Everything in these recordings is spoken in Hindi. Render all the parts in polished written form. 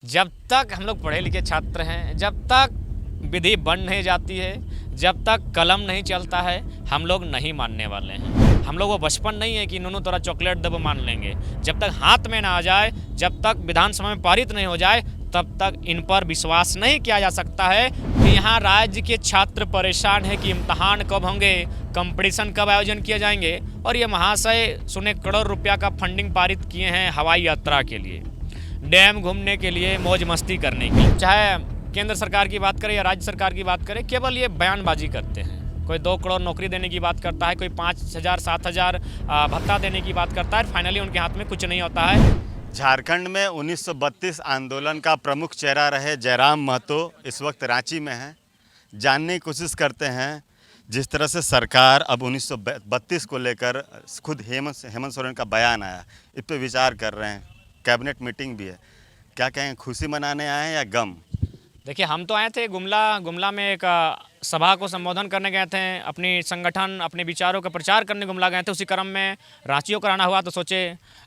जब तक हम लोग पढ़े लिखे छात्र हैं, जब तक विधि बन नहीं जाती है, जब तक कलम नहीं चलता है, हम लोग नहीं मानने वाले हैं। हम लोग वो बचपन नहीं है कि नूनू तोरा चॉकलेट दब मान लेंगे। जब तक हाथ में ना आ जाए, जब तक विधानसभा में पारित नहीं हो जाए, तब तक इन पर विश्वास नहीं किया जा सकता है कि यहाँ राज्य के छात्र परेशान है कि इम्तहान कब होंगे, कंपटीशन कब आयोजन किए जाएंगे। और ये महाशय सुने करोड़ रुपया का फंडिंग पारित किए हैं हवाई यात्रा के लिए, डैम घूमने के लिए, मौज मस्ती करने के लिए। चाहे केंद्र सरकार की बात करें या राज्य सरकार की बात करें, केवल ये बयानबाजी करते हैं। कोई 2 करोड़ नौकरी देने की बात करता है, कोई 5,000 7,000 भत्ता देने की बात करता है। फाइनली उनके हाथ में कुछ नहीं होता है। झारखंड में 1932 आंदोलन का प्रमुख चेहरा रहे जयराम महतो इस वक्त रांची में हैं। जानने की कोशिश करते हैं जिस तरह से सरकार अब 1932 को लेकर खुद हेमंत सोरेन का बयान आया, इस पर विचार कर रहे हैं। कैबिनेट मीटिंग भी है, क्या कहें, खुशी मनाने आए हैं या गम? देखिए, हम तो आए थे गुमला में एक सभा को संबोधन करने गए थे, अपनी संगठन अपने विचारों का प्रचार करने गुमला गए थे। उसी क्रम में रांचियों का आना हुआ तो सोचे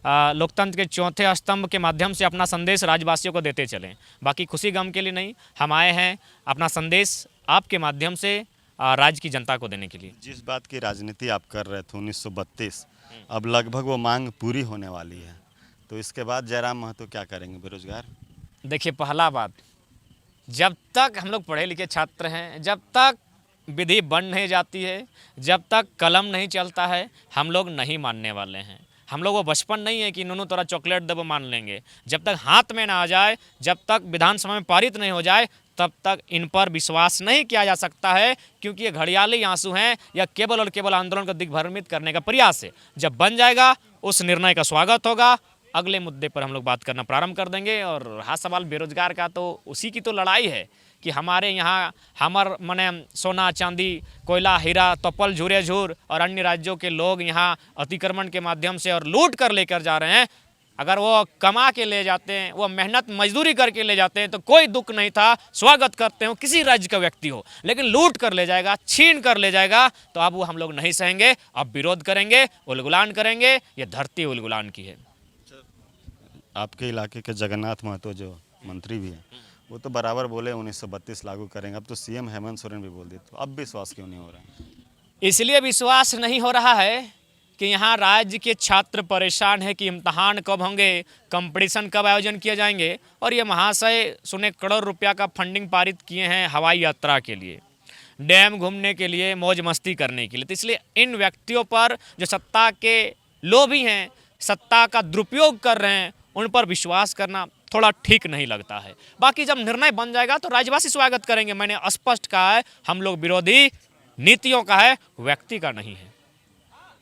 लोकतंत्र के चौथे स्तंभ के माध्यम से अपना संदेश राज्यवासियों को देते चलें। बाकी खुशी गम के लिए नहीं, हम आए हैं अपना संदेश आपके माध्यम से राज्य की जनता को देने के लिए। जिस बात की राजनीति आप कर रहे थे 1932, अब लगभग वो मांग पूरी होने वाली है, तो इसके बाद जयराम महतो क्या करेंगे? बेरोजगार? देखिए, पहला बात, जब तक हम लोग पढ़े लिखे छात्र हैं, जब तक विधि बन नहीं जाती है, जब तक कलम नहीं चलता है, हम लोग नहीं मानने वाले हैं। हम लोग वो बचपन नहीं है कि नूनू तोरा चॉकलेट दब मान लेंगे। जब तक हाथ में ना आ जाए, जब तक विधानसभा में पारित नहीं हो जाए, तब तक इन पर विश्वास नहीं किया जा सकता है, क्योंकि ये घड़ियाली आंसू हैं या केवल और केवल आंदोलन को दिग्भ्रमित करने का प्रयास है। जब बन जाएगा, उस निर्णय का स्वागत होगा। अगले मुद्दे पर हम लोग बात करना प्रारंभ कर देंगे। और रहा सवाल बेरोजगार का, तो उसी की तो लड़ाई है कि हमारे यहाँ मने सोना चांदी कोयला हीरा तपल झूरे झूर और अन्य राज्यों के लोग यहाँ अतिक्रमण के माध्यम से और लूट कर लेकर जा रहे हैं। अगर वो कमा के ले जाते हैं, वो मेहनत मजदूरी करके ले जाते हैं, तो कोई दुख नहीं था, स्वागत करते हो किसी राज्य का व्यक्ति हो। लेकिन लूट कर ले जाएगा, छीन कर ले जाएगा, तो अब वो हम लोग नहीं सहेंगे। अब विरोध करेंगे, उलगुलान करेंगे। ये धरती उलगुलान की है। आपके इलाके के जगन्नाथ महतो जो मंत्री भी हैं, वो तो बराबर बोले 1932 लागू करेंगे। अब तो सीएम हेमंत सोरेन भी बोल दिए, तो अब विश्वास क्यों नहीं हो रहा है? इसलिए विश्वास नहीं हो रहा है कि यहाँ राज्य के छात्र परेशान है कि इम्तहान कब होंगे, कंपटीशन कब आयोजन किए जाएंगे। और ये महाशय सुने करोड़ रुपया का फंडिंग पारित किए हैं हवाई यात्रा के लिए, डैम घूमने के लिए, मौज मस्ती करने के लिए। तो इसलिए इन व्यक्तियों पर जो सत्ता के लोभी हैं, सत्ता का दुरुपयोग कर रहे हैं, उन पर विश्वास करना थोड़ा ठीक नहीं लगता है। बाकी जब निर्णय बन जाएगा तो राज्यवासी स्वागत करेंगे। मैंने स्पष्ट कहा है, हम लोग विरोधी नीतियों का है, व्यक्ति का नहीं है।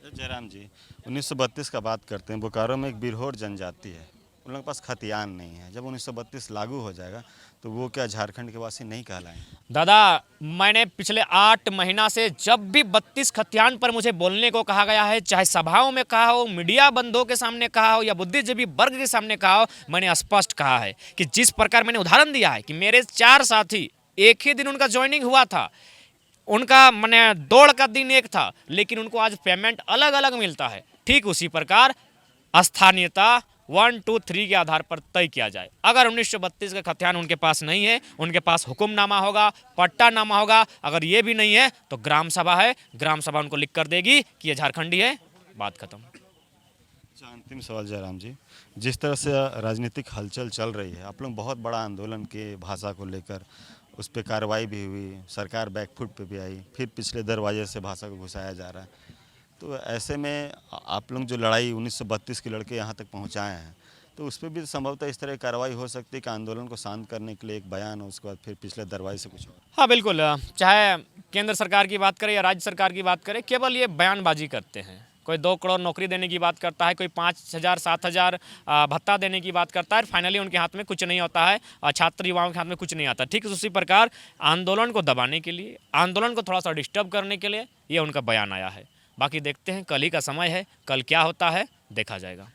जयराम जी, 1932 का बात करते हैं। बोकारो में एक बिरहोर जनजाति है, उन लोगों के पास खतियान नहीं है। जब 1932 लागू हो जाएगा तो वो क्या झारखंड के वासी नहीं कहलाएंगे? दादा, मैंने पिछले 8 महीना से जब भी 32 खतियान पर मुझे बोलने को कहा गया है, चाहे सभाओं में कहा हो, मीडिया बंधुओं के सामने कहा हो या बुद्धिजीवी वर्ग के सामने कहा हो, मैंने स्पष्ट कहा है कि जिस प्रकार मैंने उदाहरण दिया है कि मेरे 4 साथी, एक ही दिन उनका ज्वाइनिंग हुआ था, उनका मैंने दौड़ का दिन एक था, लेकिन उनको आज पेमेंट अलग अलग मिलता है। ठीक उसी प्रकार स्थानीयता 1 2 3 के आधार पर तय किया जाए। अगर 1932 का खतियान उनके पास नहीं है, उनके पास हुक्मनामा होगा, पट्टानामा होगा। अगर ये भी नहीं है तो ग्राम सभा है, ग्राम सभा उनको लिख कर देगी कि ये झारखंडी है, बात खत्म। अंतिम सवाल जयराम जी, जिस तरह से राजनीतिक हलचल चल रही है, आप लोग बहुत बड़ा आंदोलन के भाषा को लेकर, उस पर कार्रवाई भी हुई, सरकार बैकफुट पे भी आई, फिर पिछले दरवाजे से भाषा को घुसाया जा रहा है। तो ऐसे में आप लोग जो लड़ाई 1932 के लड़के यहाँ तक पहुँचाए हैं, तो उस पर भी संभवतः इस तरह की कार्रवाई हो सकती है कि आंदोलन को शांत करने के लिए एक बयान हो, उसके बाद फिर पिछले दरवाजे से कुछ हो? हाँ बिल्कुल, चाहे केंद्र सरकार की बात करें या राज्य सरकार की बात करें, केवल ये बयानबाजी करते हैं। कोई 2 करोड़ नौकरी देने की बात करता है, कोई 5,000 7,000 भत्ता देने की बात करता है। फाइनली उनके हाथ में कुछ नहीं होता है और छात्र युवाओं के हाथ में कुछ नहीं आता। ठीक उसी प्रकार आंदोलन को दबाने के लिए, आंदोलन को थोड़ा सा डिस्टर्ब करने के लिए ये उनका बयान आया है। बाकी देखते हैं, कल ही का समय है, कल क्या होता है देखा जाएगा।